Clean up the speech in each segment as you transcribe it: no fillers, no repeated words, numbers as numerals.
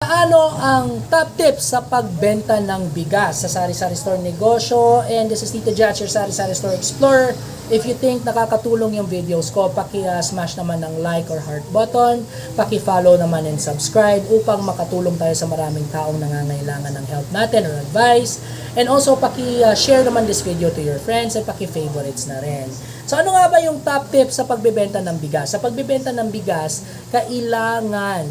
Ano ang top tips sa pagbenta ng bigas sa sari-sari store negosyo? And this is Tito Jatch, your sari-sari store explorer. If you think nakakatulong yung videos ko, paki-smash naman ng like or heart button, paki-follow naman and subscribe upang makatulong tayo sa maraming taong nangangailangan ng help natin or advice. And also, paki-share naman this video to your friends at paki-favorites na rin. So ano nga ba yung top tips sa pagbebenta ng bigas? Sa pagbebenta ng bigas, kailangan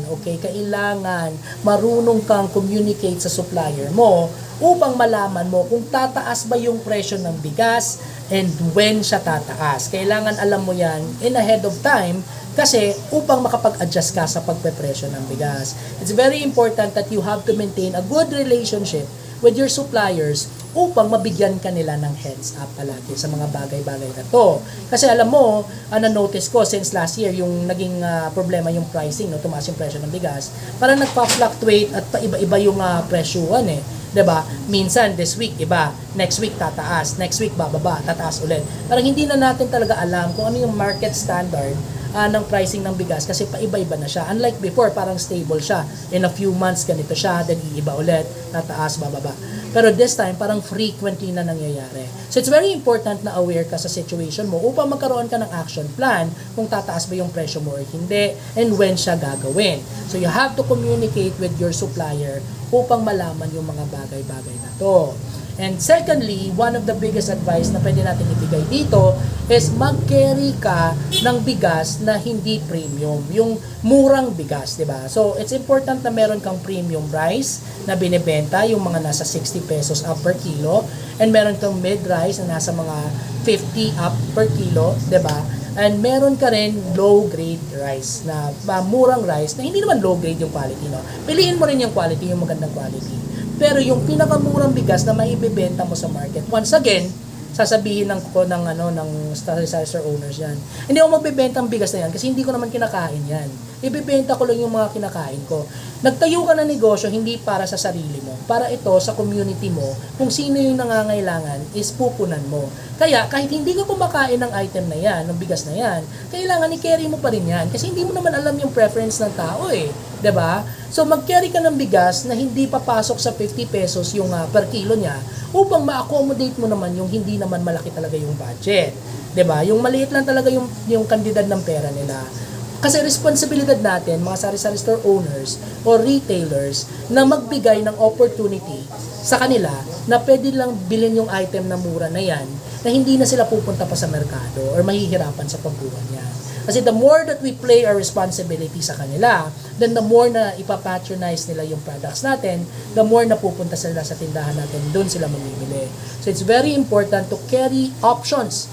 marunong kang communicate sa supplier mo upang malaman mo kung tataas ba yung presyo ng bigas and when siya tataas. Kailangan alam mo yan in ahead of time kasi upang makapag-adjust ka sa pagpepresyo ng bigas. It's very important that you have to maintain a good relationship with your suppliers upang mabigyan ka nila ng heads up palagi sa mga bagay-bagay na to. Kasi alam mo, na-notice ko since last year, yung naging problema yung pricing, no, tumaas yung presyo ng bigas, parang nagpa-fluctuate at paiba-iba yung presyuhan eh. 'Di ba? Minsan this week iba, next week tataas, next week bababa, tataas ulit. Parang hindi na natin talaga alam kung ano yung market standard ng pricing ng bigas kasi paiba-iba na siya. Unlike before, parang stable siya. In a few months, ganito siya, then iiba ulit, tataas, bababa. Pero this time, parang frequently na nangyayari. So it's very important na aware ka sa situation mo upang magkaroon ka ng action plan kung tataas ba yung presyo mo or hindi and when siya gagawin. So you have to communicate with your supplier upang malaman yung mga bagay-bagay na to. And secondly, one of the biggest advice na pwede natin ibigay dito is mag-carry ka ng bigas na hindi premium, yung murang bigas, di ba? So, it's important na meron kang premium rice na binebenta, yung mga nasa 60 pesos up per kilo, and meron kang mid rice na nasa mga 50 up per kilo, di ba? And meron ka rin low-grade rice na murang rice na hindi naman low-grade yung quality, no? Piliin mo rin yung quality, yung magandang quality. Pero yung pinakamurang bigas na maibebenta mo sa market, once again, sasabihin ng sari-sari store owners yan. Hindi ako magbebenta ng bigas na yan kasi hindi ko naman kinakain yan. Ibebenta ko lang yung mga kinakain ko. Nagtayo ka ng negosyo hindi para sa sarili mo. Para ito sa community mo, kung sino yung nangangailangan is pupunan mo. Kaya kahit hindi ka kumakain ng item na yan, ng bigas na yan, kailangan i-carry mo pa rin yan kasi hindi mo naman alam yung preference ng tao eh. 'Di ba? So mag-carry ka ng bigas na hindi papasok sa 50 pesos yung per kilo niya upang ma-accommodate mo naman yung hindi naman malaki talaga yung budget. 'Di ba? Yung maliit lang talaga yung kantidad ng pera nila. Kasi responsibilidad natin, mga sari-sari store owners o retailers, na magbigay ng opportunity sa kanila na pwede lang bilhin yung item na mura na yan, na hindi na sila pupunta pa sa merkado or mahihirapan sa pagbuhan niya. Kasi the more that we play our responsibility sa kanila, then the more na ipapatronize nila yung products natin, the more na pupunta sila sa tindahan natin, doon sila mamimili. So it's very important to carry options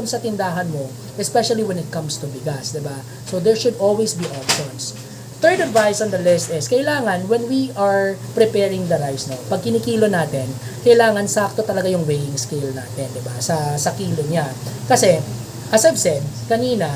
sa tindahan mo, especially when it comes to bigas, diba? So there should always be options. Third advice on the list is, kailangan when we are preparing the rice, no, pag kinikilo natin, kailangan sakto talaga yung weighing scale natin, diba? Sa kilo niya. Kasi, as I've said kanina,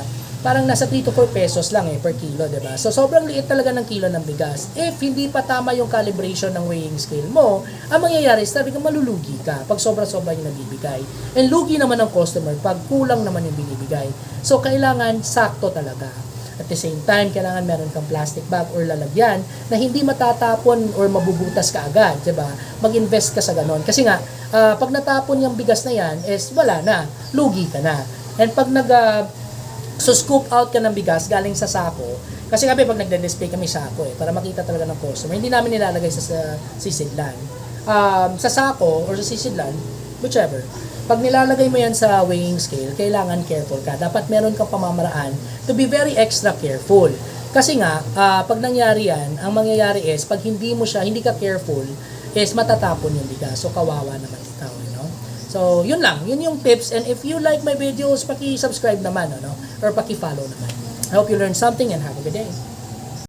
parang nasa 3 to 4 pesos lang per kilo, diba? So, sobrang liit talaga ng kilo ng bigas. If hindi pa tama yung calibration ng weighing scale mo, ang mangyayari is talagang malulugi ka pag sobra-sobra yung nabibigay. And lugi naman ng customer pag kulang naman yung binibigay. So, kailangan sakto talaga. At the same time, kailangan meron kang plastic bag or lalagyan na hindi matatapon or mabubutas ka agad, diba? Mag-invest ka sa ganon. Kasi nga, pag natapon yung bigas na yan, is wala na, lugi ka na. And pag scoop out ka ng bigas galing sa sako, kasi kami pag nagde-display kami sako para makita talaga ng customer, hindi namin nilalagay sa sisidlan. Sa sako or sa sisidlan, whichever. Pag nilalagay mo yan sa weighing scale, kailangan careful ka. Dapat meron kang pamamaraan to be very extra careful. Kasi nga, pag nangyari yan, ang mangyayari is, pag hindi ka careful, is matatapon yung bigas. So, kawawa naman ikaw, So, yun lang. Yun yung tips. And if you like my videos, paki-subscribe naman, or paki-follow naman. I hope you learned something and have a good day.